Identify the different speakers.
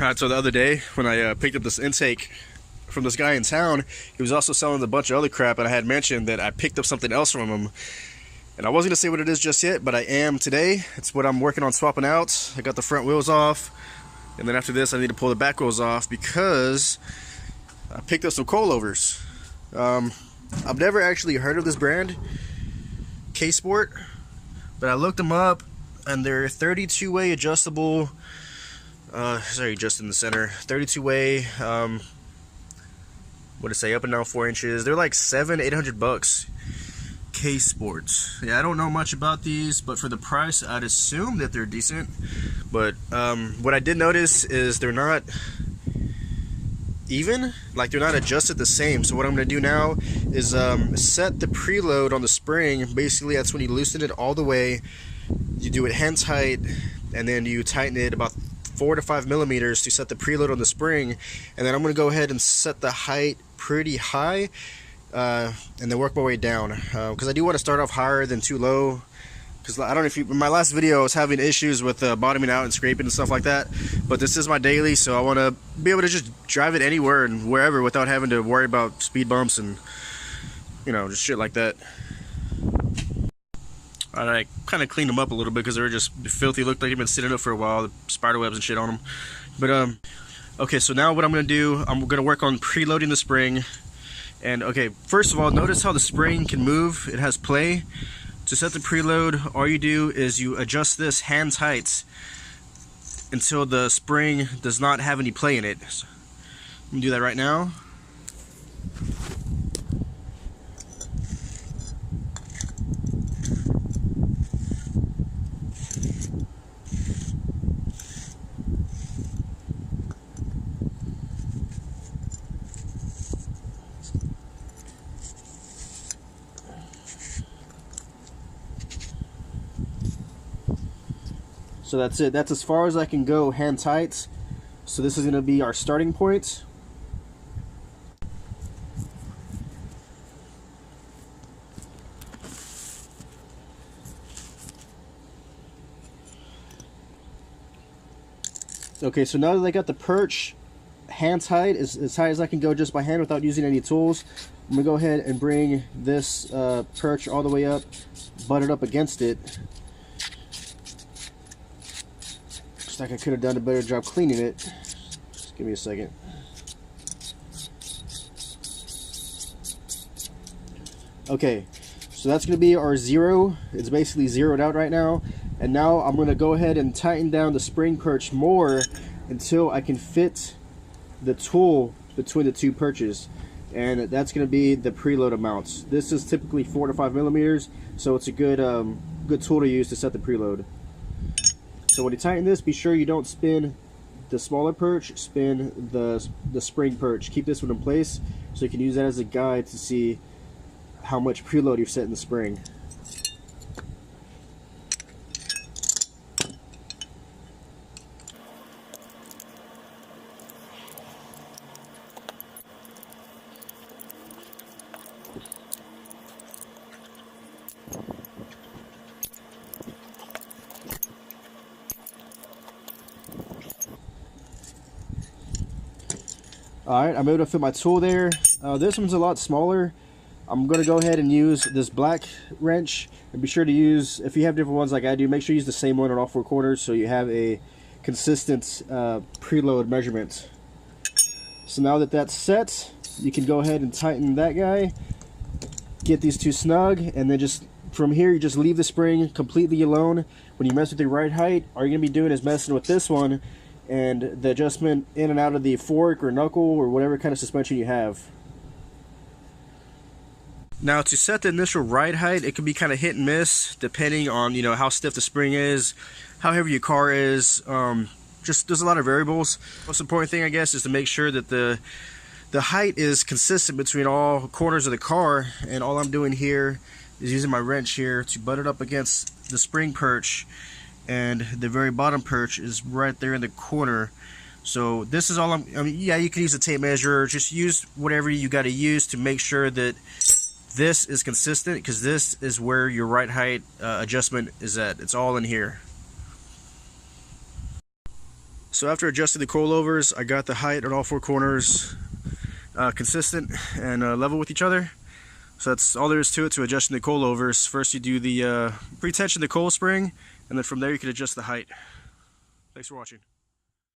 Speaker 1: Alright, so the other day when I picked up this intake from this guy in town, he was also selling a bunch of other crap, and I had mentioned that I picked up something else from him. And I wasn't going to say what it is just yet, but I am today. It's what I'm working on swapping out. I got the front wheels off, and then after this I need to pull the back wheels off because I picked up some coilovers. I've never actually heard of this brand, K-Sport, but I looked them up, and they're 32-way adjustable. Sorry, just in the center. 32-way. What did it say? Up and down 4 inches. They're like $700-800. K-Sports. Yeah, I don't know much about these, but for the price, I'd assume that they're decent. But what I did notice is they're not even, like they're not adjusted the same. So what I'm going to do now is set the preload on the spring. Basically, that's when you loosen it all the way. You do it hand tight, and then you tighten it about 4 to 5 millimeters to set the preload on the spring. And then I'm going to go ahead and set the height pretty high, and then work my way down, because I do want to start off higher than too low. Because I don't know if you, in my last video I was having issues with bottoming out and scraping and stuff like that, but this is my daily, so I want to be able to just drive it anywhere and wherever without having to worry about speed bumps and, you know, just shit like that. I kind of cleaned them up a little bit because they were just filthy. Looked like they've been sitting up for a while, the spider webs and shit on them. But okay, so now what I'm going to do, I'm going to work on preloading the spring. And okay, first of all, notice how the spring can move. It has play. To set the preload, all you do is you adjust this hand tight until the spring does not have any play in it. So I'm going to do that right now. So that's it. That's as far as I can go hand tight. So this is going to be our starting point. Okay, so now that I got the perch hand tight, as high as I can go just by hand without using any tools, I'm going to go ahead and bring this perch all the way up, butt it up against it. Looks like I could have done a better job cleaning it. Just give me a second. Okay, so that's going to be our zero. It's basically zeroed out right now. And now I'm going to go ahead and tighten down the spring perch more until I can fit the tool between the two perches. And that's going to be the preload amounts. This is typically 4 to 5 millimeters, so it's a good good tool to use to set the preload. So when you tighten this, be sure you don't spin the smaller perch, spin the spring perch. Keep this one in place so you can use that as a guide to see how much preload you've set in the spring. Alright, I'm able to fit my tool there. This one's a lot smaller. I'm going to go ahead and use this black wrench. And be sure to use, if you have different ones like I do, make sure you use the same one on all 4 corners so you have a consistent preload measurement. So now that that's set, you can go ahead and tighten that guy. Get these two snug, and then just from here you just leave the spring completely alone. When you mess with your right height, all you're going to be doing is messing with this one and the adjustment in and out of the fork or knuckle or whatever kind of suspension you have. Now to set the initial ride height, it can be kind of hit and miss depending on, you know, how stiff the spring is, how heavy your car is. Just there's a lot of variables. Most important thing, I guess, is to make sure that the height is consistent between all corners of the car. And all I'm doing here is using my wrench here to butt it up against the spring perch, and the very bottom perch is right there in the corner. So this is all I mean, yeah, you can use a tape measure. Just use whatever you got to use to make sure that this is consistent, because this is where your right height adjustment is at. It's all in here. So after adjusting the coilovers, I got the height on all four corners consistent and level with each other. So that's all there is to it to adjusting the coilovers. First you do the pretension, the coil spring, and then from there you can adjust the height. Thanks for watching.